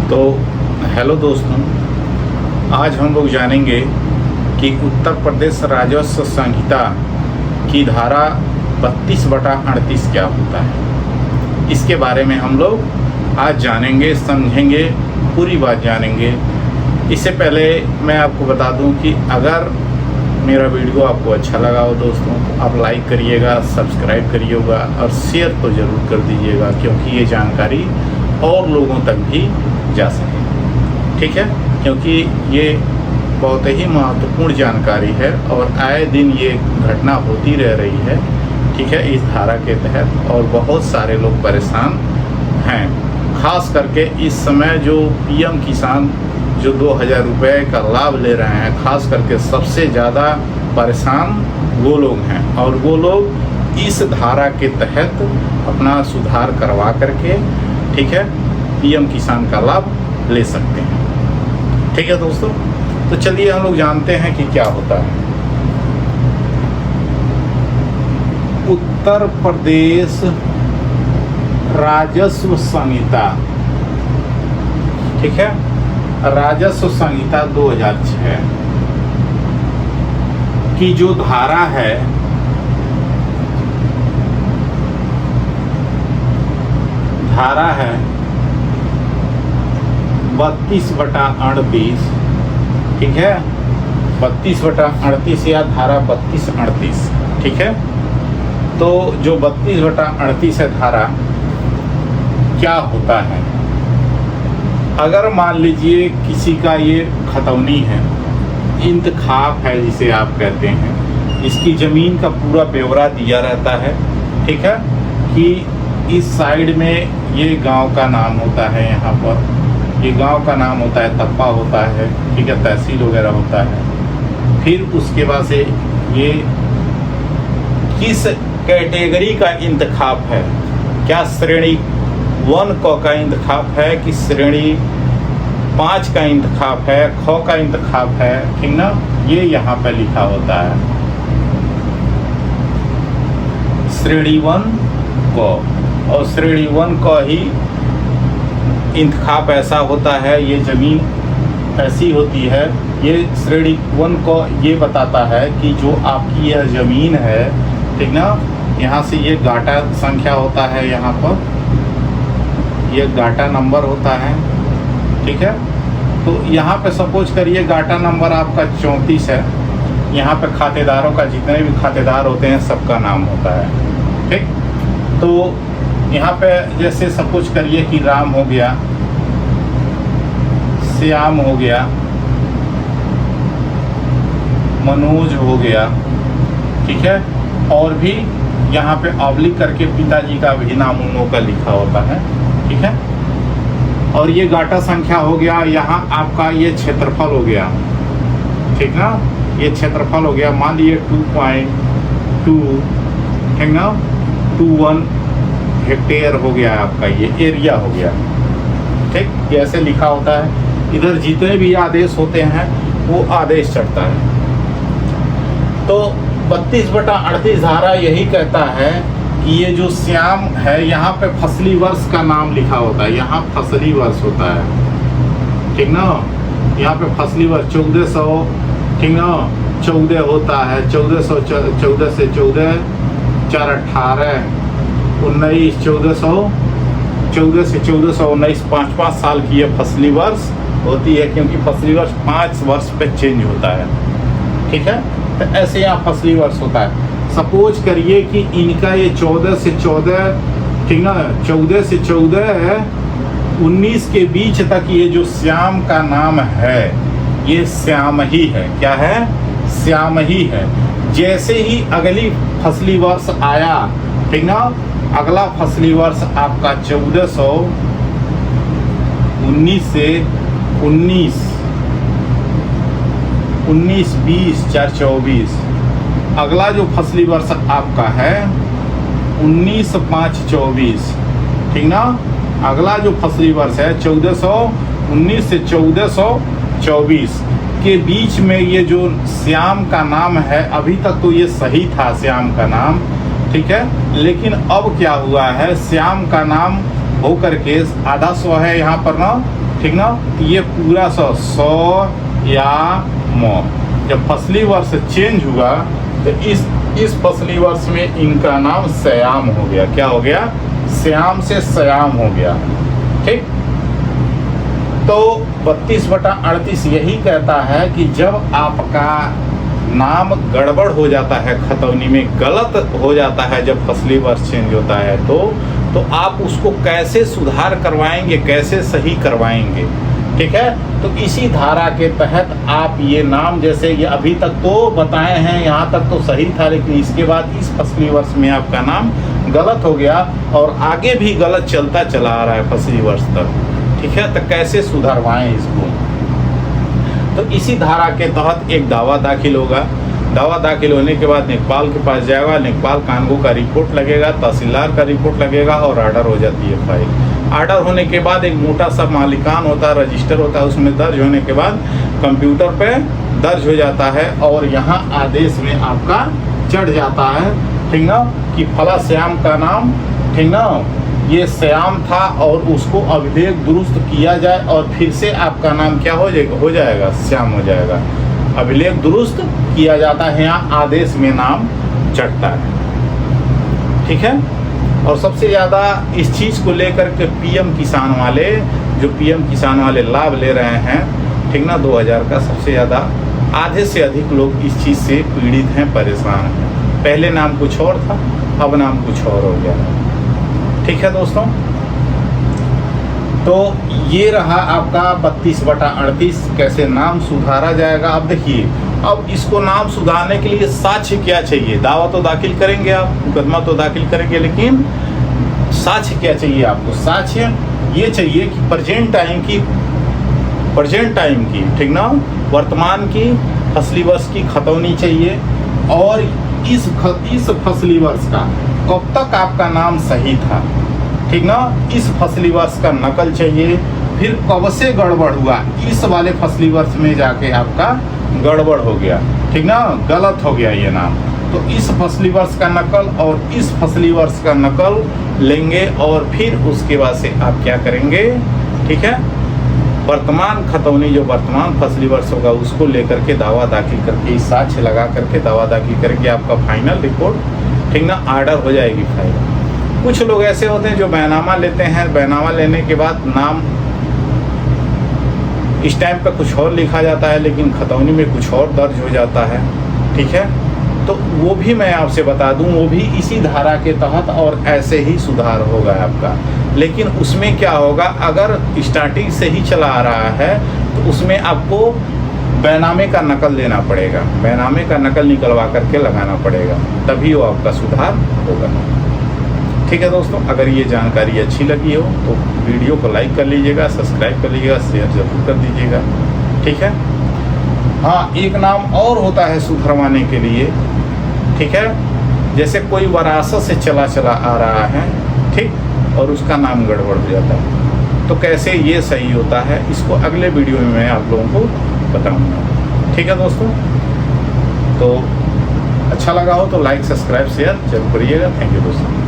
तो हेलो दोस्तों, आज हम लोग जानेंगे कि उत्तर प्रदेश राजस्व संहिता की धारा 32/38 क्या होता है। इसके बारे में हम लोग आज जानेंगे, समझेंगे, पूरी बात जानेंगे। इससे पहले मैं आपको बता दूं कि अगर मेरा वीडियो आपको अच्छा लगा हो दोस्तों, तो आप लाइक करिएगा, सब्सक्राइब करिएगा और शेयर तो ज़रूर कर दीजिएगा, क्योंकि ये जानकारी और लोगों तक भी जा सके। ठीक है, क्योंकि ये बहुत ही महत्वपूर्ण जानकारी है और आए दिन ये घटना होती रह रही है। ठीक है, इस धारा के तहत और बहुत सारे लोग परेशान हैं। खास करके इस समय जो पीएम किसान जो 2000 रुपये का लाभ ले रहे हैं, खास करके सबसे ज़्यादा परेशान वो लोग हैं और वो लोग इस धारा के तहत अपना सुधार करवा करके, ठीक है, पीएम किसान का लाभ ले सकते हैं। ठीक है दोस्तों, तो चलिए हम लोग जानते हैं कि क्या होता है। उत्तर प्रदेश राजस्व संहिता, ठीक है, राजस्व संहिता 2006 की जो धारा है, धारा है 32/38, ठीक है, 32/38 या धारा 32/38, ठीक है। तो जो 32/38 है धारा, क्या होता है? अगर मान लीजिए किसी का ये खतौनी है, इंतखाब है जिसे आप कहते हैं, इसकी ज़मीन का पूरा ब्यौरा दिया रहता है, ठीक है, कि इस साइड में ये गांव का नाम होता है, यहाँ पर ये गांव का नाम होता है, तप्पा होता है, ठीक है, तहसील वगैरह होता है। फिर उसके बाद से ये किस कैटेगरी का इंतखाब है, क्या श्रेणी 1 क का इंतखाब है कि श्रेणी 5 का इंतखाब है, ख का इंतखाब है, ठीक ना, ये यहाँ पे लिखा होता है। श्रेणी 1 क और श्रेणी 1 क ही इंतखाब ऐसा होता है, ये ज़मीन ऐसी होती है। ये श्रेणी 1 क ये बताता है कि जो आपकी यह ज़मीन है, ठीक ना, यहाँ से ये गाटा संख्या होता है, यहाँ पर ये गाटा नंबर होता है, ठीक है। तो यहाँ पे सपोज करिए गाटा नंबर आपका 34 है, यहाँ पे खातेदारों का, जितने भी खातेदार होते हैं सबका नाम होता है, ठीक। तो यहाँ पे जैसे सपोज करिए कि राम हो गया, श्याम हो गया, मनोज हो गया, ठीक है, और भी यहाँ पे ऑब्लिक करके पिताजी का भी नाम उन लोगों का लिखा होता है, ठीक है। और ये गाटा संख्या हो गया, यहाँ आपका ये क्षेत्रफल हो गया, ठीक ना, ये क्षेत्रफल हो गया, मान लीजिए 2.2, ठीक ना, 21 हेक्टेयर हो गया आपका, ये एरिया हो गया, ठीक। ये ऐसे लिखा होता है। इधर जितने भी आदेश होते हैं वो आदेश चढ़ता है। तो 32/38 धारा यही कहता है कि ये जो श्याम है, यहाँ पे फसली वर्ष का नाम लिखा होता है, यहाँ फसली वर्ष होता है, ठीक ना, यहाँ पे फसली वर्ष 1400, ठीक ना, 14 होता है, 1414 से 14, 4 18, 19, 1414 से 1419, 5 साल की ये फसली वर्ष होती है, क्योंकि फसली वर्ष 5 वर्ष पे चेंज होता है, ठीक है। तो ऐसे यहाँ फसली वर्ष होता है। सपोज करिए कि इनका ये 14 से 14, ठीक ना, 14 से 14, 19 के बीच तक ये जो श्याम का नाम है, ये श्याम ही है। क्या है? श्याम ही है। जैसे ही अगली फसली वर्ष आया, ठीक ना, अगला फसली वर्ष आपका 1419 से 19, 20, 4 24, अगला जो फसली वर्ष आपका है 19/5/24, ठीक ना, अगला जो फसली वर्ष है 1419 से 1424 के बीच में ये जो श्याम का नाम है, अभी तक तो ये सही था श्याम का नाम, ठीक है, लेकिन अब क्या हुआ है, श्याम का नाम होकर के आधा सौ है यहाँ पर ना, ठीक ना। ये पूरा सौ या म जब फसली वर्ष चेंज हुआ तो इस फसली वर्ष में इनका नाम श्याम हो गया। क्या हो गया? श्याम से श्याम हो गया। ठीक, तो 32/38 यही कहता है कि जब आपका नाम गड़बड़ हो जाता है, खतौनी में गलत हो जाता है, जब फसली वर्ष चेंज होता है तो आप उसको कैसे सुधार करवाएंगे, कैसे सही करवाएंगे। ठीक है, तो इसी धारा के तहत आप ये नाम, जैसे ये अभी तक तो बताए हैं, यहाँ तक तो सही था, लेकिन इसके बाद इस फसली वर्ष में आपका नाम गलत हो गया और आगे भी गलत चलता चला आ रहा है फसली वर्ष तक। ठीक है, तो कैसे सुधारवाएं इसको। तो इसी धारा के तहत एक दावा दाखिल होगा। दावा दाखिल होने के बाद लेखपाल के पास जाएगा, लेखपाल कानगो का रिपोर्ट लगेगा, तहसीलदार का रिपोर्ट लगेगा और ऑर्डर हो जाती है फाइल। ऑर्डर होने के बाद एक मोटा सा मालिकान होता है, रजिस्टर होता है, उसमें दर्ज होने के बाद कंप्यूटर पे दर्ज हो जाता है और यहाँ आदेश में आपका चढ़ जाता है। ठीक ना, कि फला श्याम का नाम, ठीक ना, ये श्याम था और उसको अभिलेख दुरुस्त किया जाए और फिर से आपका नाम क्या हो जाएगा? श्याम हो जाएगा। अभिलेख दुरुस्त किया जाता है, यहाँ आदेश में नाम चढ़ता है। ठीक है, और सबसे ज़्यादा इस चीज़ को लेकर के पीएम किसान वाले लाभ ले रहे हैं, ठीक ना, 2000 का सबसे ज़्यादा, आधे से अधिक लोग इस चीज़ से पीड़ित हैं, परेशान हैं। पहले नाम कुछ और था, अब नाम कुछ और हो गया। ठीक है दोस्तों, तो ये रहा आपका 32/38 कैसे नाम सुधारा जाएगा। अब देखिए, अब इसको नाम सुधारने के लिए साक्ष्य क्या चाहिए? दावा तो दाखिल करेंगे आप, मुकदमा तो दाखिल करेंगे, लेकिन साक्ष्य क्या चाहिए आपको? साक्ष्य ये चाहिए कि प्रेजेंट टाइम की, ठीक ना, वर्तमान की फसली वर्ष की खतौनी चाहिए और इस फसली वर्ष का कब तक आपका नाम सही था, ठीक ना, इस फसली वर्ष का नकल चाहिए। फिर कब से गड़बड़ हुआ, इस वाले फसली वर्ष में जाके आपका गड़बड़ हो गया, ठीक ना, गलत हो गया ये नाम, तो इस फसली वर्ष का नकल और इस फसली वर्ष का नकल लेंगे और फिर उसके बाद से आप क्या करेंगे? ठीक है, वर्तमान खतौनी जो वर्तमान फसली वर्ष होगा उसको लेकर के दावा दाखिल करके, साक्ष्य लगा करके दावा दाखिल करके आपका फाइनल रिपोर्ट, ठीक ना, ऑर्डर हो जाएगी फाइल। कुछ लोग ऐसे होते हैं जो बैनामा लेते हैं, बैनामा लेने के बाद नाम इस टाइम पे कुछ और लिखा जाता है लेकिन खतौनी में कुछ और दर्ज हो जाता है। ठीक है, तो वो भी मैं आपसे बता दूं, वो भी इसी धारा के तहत और ऐसे ही सुधार होगा आपका। लेकिन उसमें क्या होगा, अगर स्टार्टिंग से ही चला आ रहा है तो उसमें आपको बैनामे का नकल देना पड़ेगा, बैनामे का नकल निकलवा करके लगाना पड़ेगा, तभी वो आपका सुधार होगा। ठीक है दोस्तों, अगर ये जानकारी अच्छी लगी हो तो वीडियो को लाइक कर लीजिएगा, सब्सक्राइब कर लीजिएगा, शेयर जरूर कर दीजिएगा। ठीक है, हाँ, एक नाम और होता है सुधरवाने के लिए। ठीक है, जैसे कोई विरासत से चला आ रहा है, ठीक, और उसका नाम गड़बड़ हो जाता है, तो कैसे ये सही होता है, इसको अगले वीडियो में मैं आप लोगों को बताऊंगा। ठीक है दोस्तों, तो अच्छा लगा हो तो लाइक, सब्सक्राइब, शेयर जरूर करिएगा। थैंक यू दोस्तों।